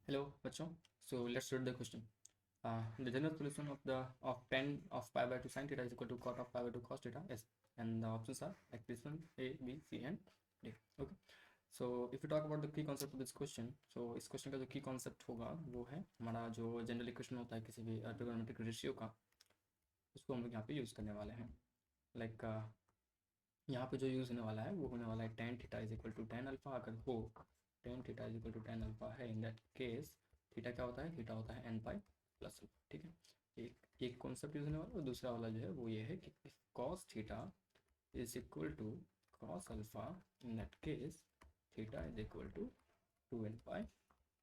Hello, बच्चों. So let's read the question. The general solution of tan of pi by 2 sin theta is equal to cot of pi by 2 cos theta is, and the options are like this one: A, B, C, and D. Okay. So if you talk about the key concept of this question, so इस question का जो key concept होगा वो है हमारा जो general equation होता है किसी भी ट्रिगोनोमेट्रिक रेशियो का, उसको हम लोग यहाँ पे यूज़ करने वाले हैं. लाइक यहाँ पे जो यूज़ होने वाला है वो होने वाला है tan theta is equal to tan alpha. अगर हो tan theta is equal to tan alpha है, इन दैट केस थीटा क्या होता है? थीटा होता है n पाई प्लस अल्फा. ठीक है, एक कॉन्सेप्ट यूज़ होने वाला है. और दूसरा वाला जो है वो ये है कि cos theta is equal to cos alpha, in that case theta is equal to 2n pi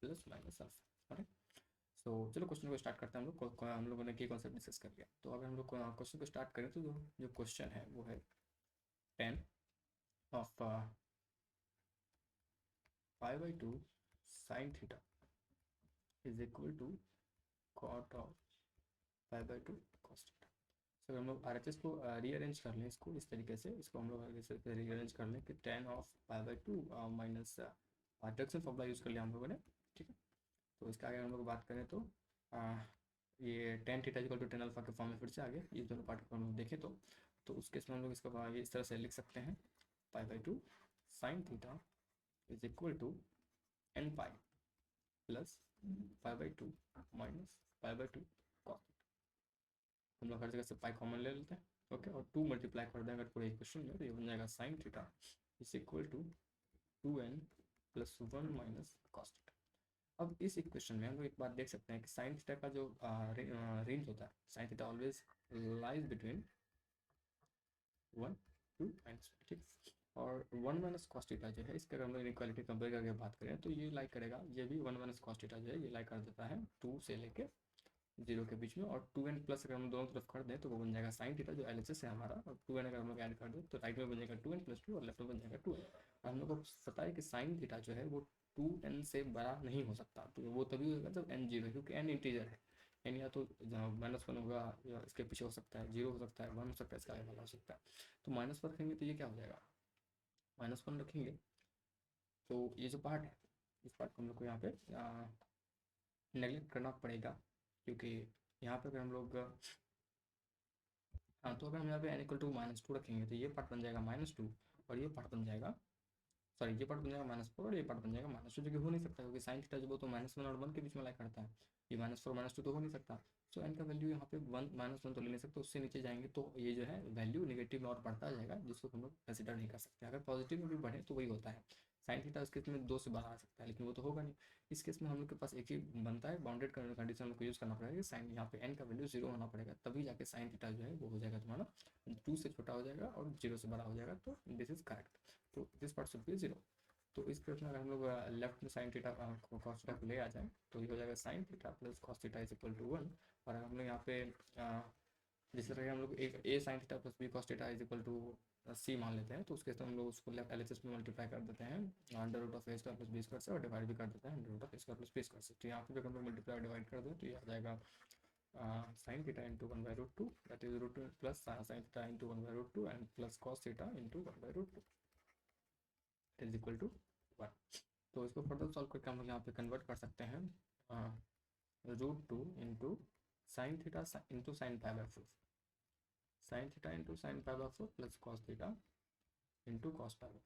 plus minus alpha. Okay. So चलो क्वेश्चन को स्टार्ट करते हैं. हम लोगों ने की कॉन्सेप्ट डिस्कस कर लिया. तो अगर हम लोग क्वेश्चन को स्टार्ट करें तो जो क्वेश्चन है वो है tan of pi by 2 sin theta is equal to cot of pi by 2 cos theta. सो हम लोग RHS को रीअरेंज कर लें, इसको इस तरीके से, इसको हम लोग आगे से रीअरेंज कर लें कि tan of pi by two minus reduction formula use कर लिया हम लोगों ने. ठीक है. तो इसका आगे हम लोग बात करें तो ये tan theta equal to tan alpha के फॉर्म में फिर से आगे ये दोनों पार्ट को हम लोग देखें तो उस केस में हम लोग इसको आगे इस तरह से लिख सकते हैं: pi by two sine theta is equal to n pi plus pi by two minus pi by two cos. हम लोग हर जगह से पाई कॉमन ले लेते हैं. ओके. और 2 मल्टीप्लाई कर दें अगर पूरे इक्वेशन में तो ये बन जाएगा sine theta is equal to 2n plus 1 minus cos theta. अब इस इक्वेशन में हम लोग एक बात देख सकते हैं कि साइन थीटा का जो रेंज होता है, sine theta always lies between 1 to minus. ठीक. और 1 माइनस कॉस थीटा जो है, इसके अगर हम लोग इनक्वालिटी कंपेयर करके बात करें तो ये लाइक करेगा, ये भी 1 माइनस कॉस थीटा जो है ये लाइक कर देता है 2 से लेके 0 के बीच में. और 2n प्लस अगर हम दोनों तरफ कर दें तो वो बन जाएगा साइन थीटा जो LHS है हमारा. और 2n अगर हम लोग ऐड कर दें तो राइट में बन जाएगा 2n प्लस 2 और लेफ्ट में बन जाएगा 2n. और हम लोग को पता है कि साइन थीटा जो है वो 2n से बड़ा नहीं हो सकता. तो वो तभी होगा जब n 0 है, क्योंकि n इंटीजर है. n या तो -1 होगा, या इसके पीछे हो सकता है 0 हो सकता है, 1 हो सकता है, इसका आगे वाला हो सकता है. तो -1 रखेंगे तो ये क्या हो जाएगा? -1 रखेंगे तो ये जो पार्ट है इस पार्ट को हम लोग को यहाँ पे नेगलेक्ट करना पड़ेगा, क्योंकि यहाँ पे अगर हम लोग हाँ, तो अगर हम यहाँ पे n इक्वल टू -2 रखेंगे तो ये पार्ट बन जाएगा -2 और ये पार्ट बन जाएगा, सॉरी, ये पार्ट बन जाएगा -4 और ये पार्ट बन जाएगा -2, जो कि हो नहीं सकता क्योंकि साइन थीटा जो वो तो -1 और 1 के बीच में लाइक करता है. ये -4 -2 तो हो नहीं सकता. सो n का वैल्यू यहाँ पे 1 -1 तो ले नहीं सकते. उससे नीचे जाएंगे तो ये जो है वैल्यू नेगेटिव में और बढ़ता जाएगा, जिसको हम लोग कंसिडर नहीं कर सकते. अगर पॉजिटिव में भी बढ़े तो वही होता है. साइन थीटा उस केस में 2 से बढ़ा आ सकता है, लेकिन वो तो होगा नहीं. इस केस में हम लोग के पास एक ही बनता है, बाउंडेड कंडीशन हम लोग को यूज़ करना पड़ेगा. साइन यहाँ पे n का वैल्यू 0 होना पड़ेगा, तभी जाके साइन थीटा जो है वो हो जाएगा तुम्हारा 2 से छोटा हो जाएगा और 0 से बड़ा हो जाएगा. तो दिस इज करेक्ट. तो दिस पार्ट शुड बी 0. तो इस केस में अगर हम लोग लेफ्ट में साइन थीटा कॉस थीटा को ले आ जाए तो ये हो जाएगा sine theta plus cos theta is equal to 1. और हम लोग यहाँ पे जिस तरह हम लोग एक A sine theta plus B cos theta is equal to C मान लेते हैं, तो उसके हम लोग उसको लेफ्ट LHS में मल्टीप्लाई कर देते हैं under root of A square plus B square से, और डिवाइड भी कर देते हैं under root of A square plus B square से. तो यहाँ पे अगर हम लोग मल्टीप्लाई डिवाइड कर दें तो ये आ जाएगा sine theta into 1/√2, that is root plus sine theta into 1/√2 and plus cos theta into 1/√2 is equal to 1. तो इसको फर्दर सॉल्व करके हम लोग यहाँ पे कन्वर्ट कर सकते हैं √2 into sine theta into sine pi by 4, sine theta into sine pi by 4 plus cos theta into cos pi by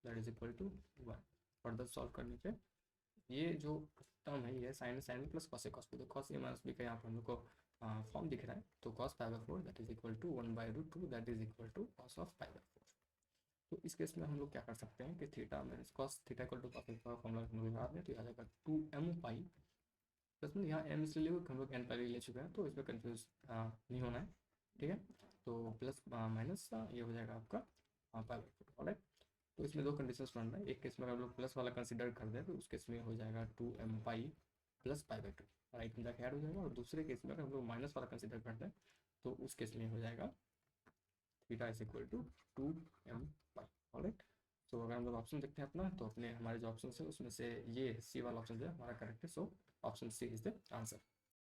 4, that is equal to 1. Further solve करने पे ये जो टर्म है ये sine sine plus cos A cos B, तो cos A minus B का यहाँ पर हम लोग को फॉर्म दिख रहा है. तो cos pi by 4 that is equal to 1/√2 that is equal to cos of pi by 4. तो इस केस में हम लोग क्या कर सकते हैं कि theta minus cos theta equal to cos का फॉर्मूला हम लोग याद है, तो आ जाएगा 2m पाई प्लस में यहाँ m इसलिए हम लोग n पाई ले चुके हैं, तो इसमें कंफ्यूज नहीं होना है. ठीक है. तो प्लस माइनस ये हो जाएगा आपका पाई बाई 4. ऑलराइट. तो इसमें दो कंडीशंस बन रहा है. एक केस में अगर हम लोग प्लस वाला कंसिडर कर दें तो उस केस में हो जाएगा 2m pi plus pi by 2, right में जाके ऐड हो जाएगा. और दूसरे केस में अगर हम लोग माइनस वाला कंसिडर कर दें तो उस केस में हो जाएगा theta is equal to 2m pi. Alright. So अगर हम लोग ऑप्शन देखते हैं अपना, तो अपने हमारे जो ऑप्शन है उसमें से ये सी वाला ऑप्शन जो है हमारा करेक्ट है. So option C is the answer.